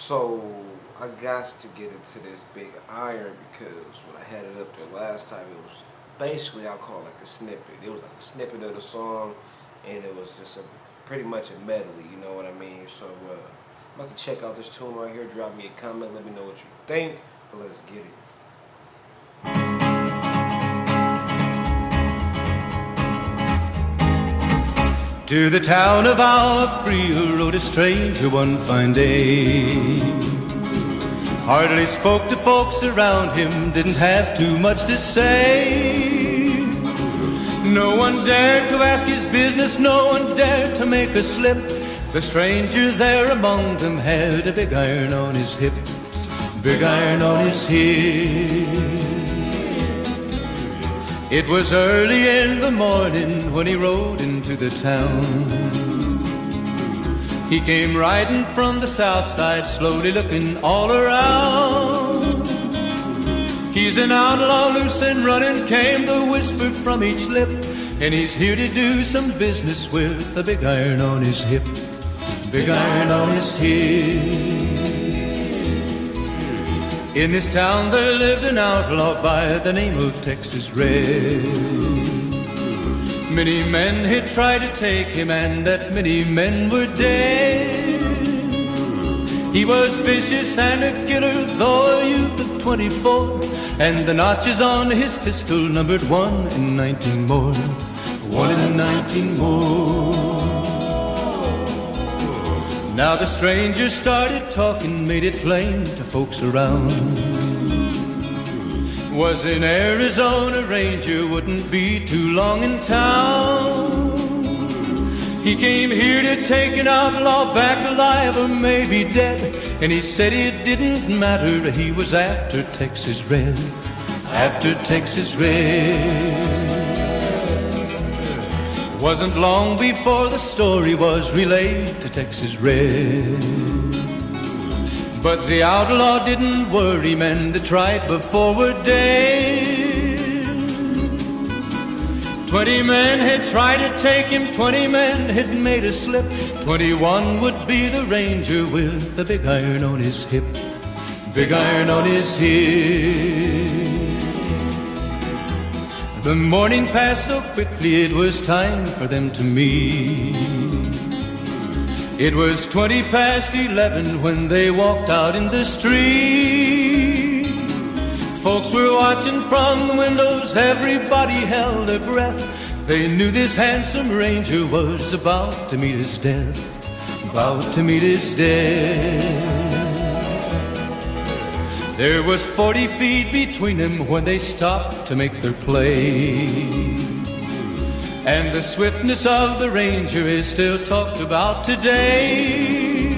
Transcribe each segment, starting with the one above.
So I got to get into this big iron because when I had it up there last time, it was basically, I'll call it like a snippet. It was like a snippet of the song, and it was just pretty much a medley, you know what I mean? So I'm about to check out this tune right here. Drop me a comment, let me know what you think, but let's get it. To the town of our free rode a stranger one fine day. Hardly spoke to folks around him, didn't have too much to say. No one dared to ask his business, no one dared to make a slip. The stranger there among them had a big iron on his hip, big iron on his hip. It was early in the morning when he rode into the town. He came riding from the south side, slowly looking all around. He's an outlaw, loose and running, came the whisper from each lip, and he's here to do some business with a big iron on his hip, big iron on his hip. In this town there lived an outlaw by the name of Texas Red. Many men had tried to take him, and that many men were dead. He was vicious and a killer, though a youth of 24, and the notches on his pistol numbered 1 in 19 more, 1 in 19 more. Now the stranger started talking, made it plain to folks around. Was an Arizona Ranger, wouldn't be too long in town. He came here to take an outlaw back alive or maybe dead, and he said it didn't matter, he was after Texas Red, after Texas Red. Wasn't long before the story was relayed to Texas Red. But the outlaw didn't worry men that tried before were dead. 20 men had tried to take him, 20 men had made a slip. 21 would be the ranger with the big iron on his hip, big iron on his hip. The morning passed so quickly, it was time for them to meet. It was 20 past 11 when they walked out in the street. Folks were watching from the windows, everybody held their breath. They knew this handsome ranger was about to meet his death, about to meet his death. There was 40 feet between them when they stopped to make their play. And the swiftness of the ranger is still talked about today.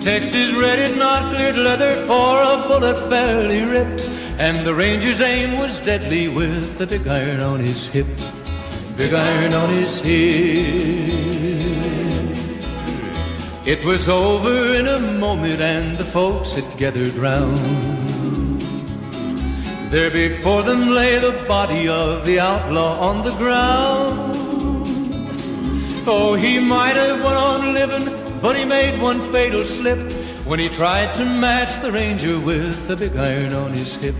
Texas Red had not cleared leather for a bullet fairly ripped, and the ranger's aim was deadly with the big iron on his hip, big iron on his hip. It was over in a moment and the folks had gathered round. There before them lay the body of the outlaw on the ground. Oh, he might have went on living, but he made one fatal slip when he tried to match the ranger with the big iron on his hip,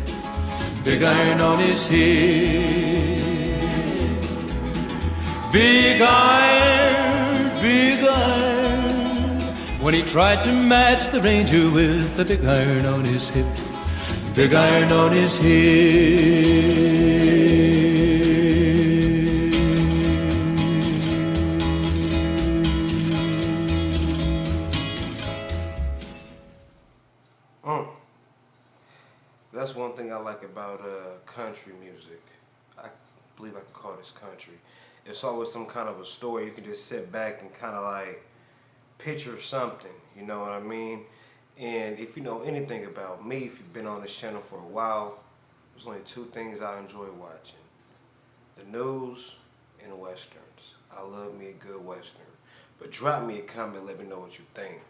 big iron on his hip. Big iron, big iron, when he tried to match the ranger with the big iron on his hip, big iron on his hip. That's one thing I like about country music. I believe I can call this country. It's always some kind of a story. You can just sit back and kind of like picture something, you know what I mean? And if you know anything about me, if you've been on this channel for a while, there's only 2 things I enjoy watching: the news and westerns. I love me a good western. But drop me a comment, let me know what you think.